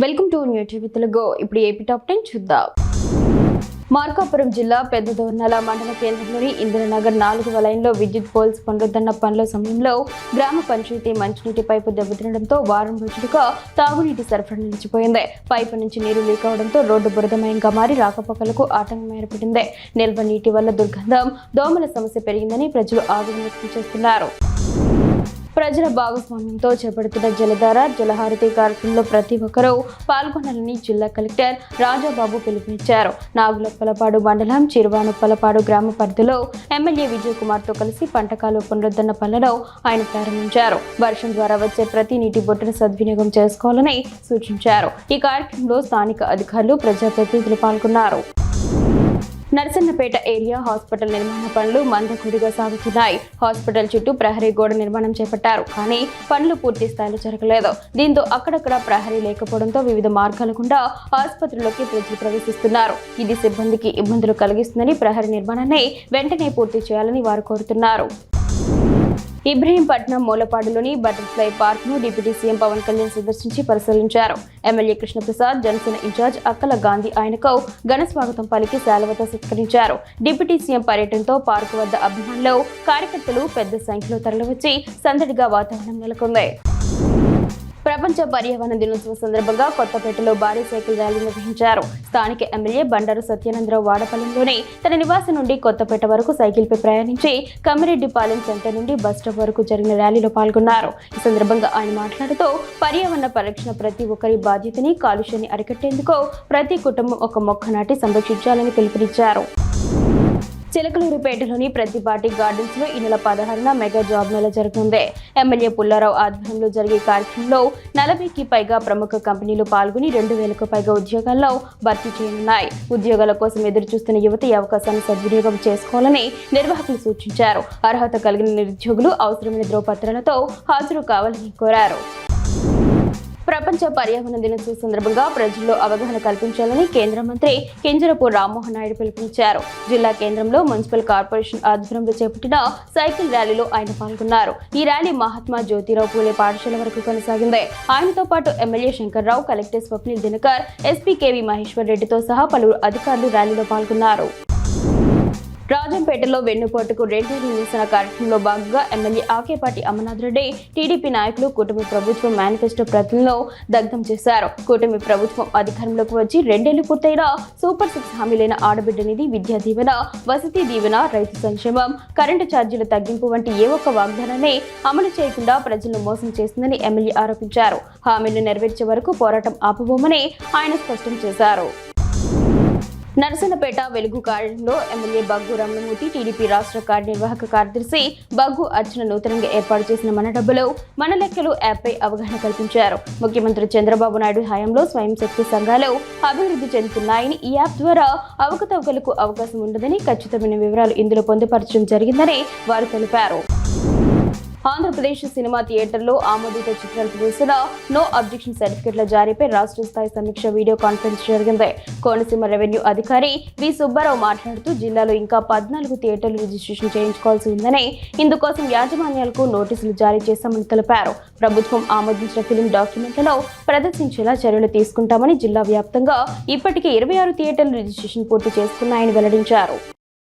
Welcome to new TV Telugu. ఇప్పుడు AP top 10 చూద్దాం. మార్కాపురం జిల్లా పెద్దదోర్నాల మండల కేంద్రంలోని ఇందిరానగర్ 4వ లైన్లో విద్యుత్ పోల్స్ పునరుద్ధరణ పనుల సమయంలో గ్రామ పంచాయతీ మంచినీటి పైపు దెబ్బతినడంతో వారం రోజులుగా తాగునీటి సరఫరా నిలిచిపోయింది. పైపు నుంచి నీరు లీక్ అవడంతో రోడ్డు బురదమయంగా మారి రాకపోకలకు ఆటంకం ఏర్పడింది. నిల్వ నీటి వల్ల దుర్గంధం, దోమల సమస్య పెరిగిందని ప్రజలు ఆవేదన వ్యక్తం చేస్తున్నారు. ప్రజల భాగస్వామ్యంతో చేపడుతున్న జలధార జలహారతి కార్యక్రమంలో ప్రతి ఒక్కరూ పాల్గొనాలని జిల్లా కలెక్టర్ రాజాబాబు పిలుపునిచ్చారు. నాగులప్పలపాడు మండలం చిరువానుప్పలపాడు గ్రామ పరిధిలో ఎమ్మెల్యే విజయ్ కుమార్తో కలిసి పంటకాలు పునరుద్ధరణ పనులను ఆయన ప్రారంభించారు. వర్షం ద్వారా వచ్చే ప్రతి నీటి బొట్టును సద్వినియోగం చేసుకోవాలని సూచించారు. ఈ కార్యక్రమంలో స్థానిక అధికారులు, ప్రజాప్రతినిధులు పాల్గొన్నారు. నరసన్నపేట ఏరియా హాస్పిటల్ నిర్మాణ పనులు మందకొడిగా సాగుతున్నాయి. హాస్పిటల్ చుట్టూ ప్రహరీ గోడ నిర్మాణం చేపట్టారు, కానీ పనులు పూర్తి స్థాయిలో జరగలేదు. దీంతో అక్కడక్కడ ప్రహరీ లేకపోవడంతో వివిధ మార్గాల గుండా ఆసుపత్రిలోకి ప్రజలు ప్రవేశిస్తున్నారు. ఇది సిబ్బందికి ఇబ్బందులు కలిగిస్తుందని ప్రహరీ నిర్మాణాన్ని వెంటనే పూర్తి చేయాలని వారు కోరుతున్నారు. ఇబ్రహీంపట్నం మూలపాడులోని బటర్ఫ్లై పార్క్ ను డిప్యూటీ సీఎం పవన్ కళ్యాణ్ సందర్శించి పరిశీలించారు. ఎమ్మెల్యే కృష్ణప్రసాద్, జనసేన ఇన్ఛార్జ్ అక్కల గాంధీ ఆయనకు ఘన స్వాగతం పలికి శాలువతో సత్కరించారు. డిప్యూటీ సీఎం పర్యటనతో పార్కు వద్ద అభిమానులు, కార్యకర్తలు పెద్ద సంఖ్యలో తరలివచ్చి సందడిగా వాతావరణం నెలకొంది. ప్రపంచ పర్యావరణ దినోత్సవం సందర్భంగా కొత్తపేటలో భారీ సైకిల్ ర్యాలీ నిర్వహించారు. స్థానిక ఎమ్మెల్యే బండారు సత్యానందరావు వాడపల్లిలోని తన నివాసం నుండి కొత్తపేట వరకు సైకిల్పై ప్రయాణించి కమ్మిరెడ్డిపాలెం సెంటర్ నుండి బస్టాప్ వరకు జరిగిన ర్యాలీలో పాల్గొన్నారు. ఈ సందర్భంగా ఆయన మాట్లాడుతూ పర్యావరణ పరిరక్షణ ప్రతి ఒక్కరి బాధ్యతని, కాలుష్యాన్ని అరికట్టేందుకు ప్రతి కుటుంబం ఒక మొక్క నాటి సంరక్షించాలని పిలుపునిచ్చారు. చిలకలూరిపేటలోని ప్రతిపాటి గార్డెన్స్ లో ఈ నెల 16న మెగా జాబ్ మేళ జరగనుంది. ఎమ్మెల్యే పుల్లారావు ఆధ్వర్యంలో జరిగే కార్యక్రమంలో 40కి పైగా ప్రముఖ కంపెనీలు పాల్గొని 2000కు పైగా ఉద్యోగాల్లో భర్తీ చేయనున్నాయి. ఉద్యోగాల కోసం ఎదురు చూస్తున్న యువత ఈ అవకాశాన్ని సద్వినియోగం చేసుకోవాలని నిర్వాహకులు సూచించారు. అర్హత కలిగిన నిరుద్యోగులు అవసరమైన ధ్రువపత్రాలతో హాజరు కావాలని కోరారు. ప్రపంచ పర్యావరణ దినోత్సవం సందర్భంగా ప్రజల్లో అవగాహన కల్పించాలని కేంద్ర మంత్రి కింజరపు రామ్మోహన్ నాయుడు పిలుపునిచ్చారు. జిల్లా కేంద్రంలో మున్సిపల్ కార్పొరేషన్ ఆధ్వర్యంలో చేపట్టిన సైకిల్ ర్యాలీలో ఆయన పాల్గొన్నారు. ఈ ర్యాలీ మహాత్మా జ్యోతిరావు పూలే పాఠశాల వరకు కొనసాగింది. ఆయనతో పాటు MLA Shankarrao, collector Swapnil Dinakar, SP KV Maheshwar రెడ్డితో సహా పలువురు అధికారులు ర్యాలీలో పాల్గొన్నారు. రాజంపేటలో వెన్నుపోటుకు రెండేళ్ల నిరసన కార్యక్రమంలో భాగంగా ఎమ్మెల్యే ఆకేపాటి అమర్నాథ్ రెడ్డి, టీడీపీ నాయకులు కూటమి ప్రభుత్వం మేనిఫెస్టో ప్రతులను దగ్ధం చేశారు. కూటమి ప్రభుత్వం అధికారంలోకి వచ్చి 2 ఏళ్లు పూర్తయిన సూపర్ 6 హామీలైన ఆడబిడ్డ నిధి, విద్యా దీవెన, వసతి దీవెన, రైతు సంక్షేమం, కరెంటు ఛార్జీల తగ్గింపు వంటి ఏ ఒక్క వాగ్దానాన్ని అమలు చేయకుండా ప్రజలను మోసం చేసిందని ఎమ్మెల్యే ఆరోపించారు. హామీలు నెరవేర్చే వరకు పోరాటం ఆపబోమని ఆయన స్పష్టం చేశారు. నరసన్నపేట వెలుగు కార్యాలయంలో ఎమ్మెల్యే బగ్గు రమణమూర్తి, టీడీపీ రాష్ట్ర కార్యనిర్వాహక కార్యదర్శి బగ్గు అర్చన నూతనంగా ఏర్పాటు చేసిన మన డబ్బులు మన లెక్కలు యాప్పై అవగాహన కల్పించారు. ముఖ్యమంత్రి చంద్రబాబు నాయుడు హయాంలో స్వయం శక్తి సంఘాలు అభివృద్ధి చెందుతున్నాయని, ఈ యాప్ ద్వారా అవకతవకలకు అవకాశం ఉండదని, ఖచ్చితమైన వివరాలు ఇందులో పొందుపరచడం జరిగిందని వారు తెలిపారు. ఆంధ్రప్రదేశ్ సినిమా థియేటర్లో ఆమోదిత చిత్రాలు ప్రదర్శన, నో అబ్జెక్షన్ సర్టిఫికెట్ల జారీపై రాష్ట్ర స్థాయి సమీక్ష వీడియో కాన్ఫరెన్స్ జరిగింది. కోనసీమ రెవెన్యూ అధికారి వి సుబ్బారావు మాట్లాడుతూ జిల్లాలో ఇంకా 14 థియేటర్లు రిజిస్ట్రేషన్ చేయించుకోవాల్సి ఉందని, ఇందుకోసం యాజమాన్యాలకు నోటీసులు జారీ చేశామని తెలిపారు. ప్రభుత్వం ఆమోదించిన ఫిలిం డాక్యుమెంట్లలో ప్రదర్శించేలా చర్యలు తీసుకుంటామని, జిల్లా వ్యాప్తంగా ఇప్పటికే 26 థియేటర్లు రిజిస్ట్రేషన్ పూర్తి చేసుకున్నాయని వెల్లడించారు.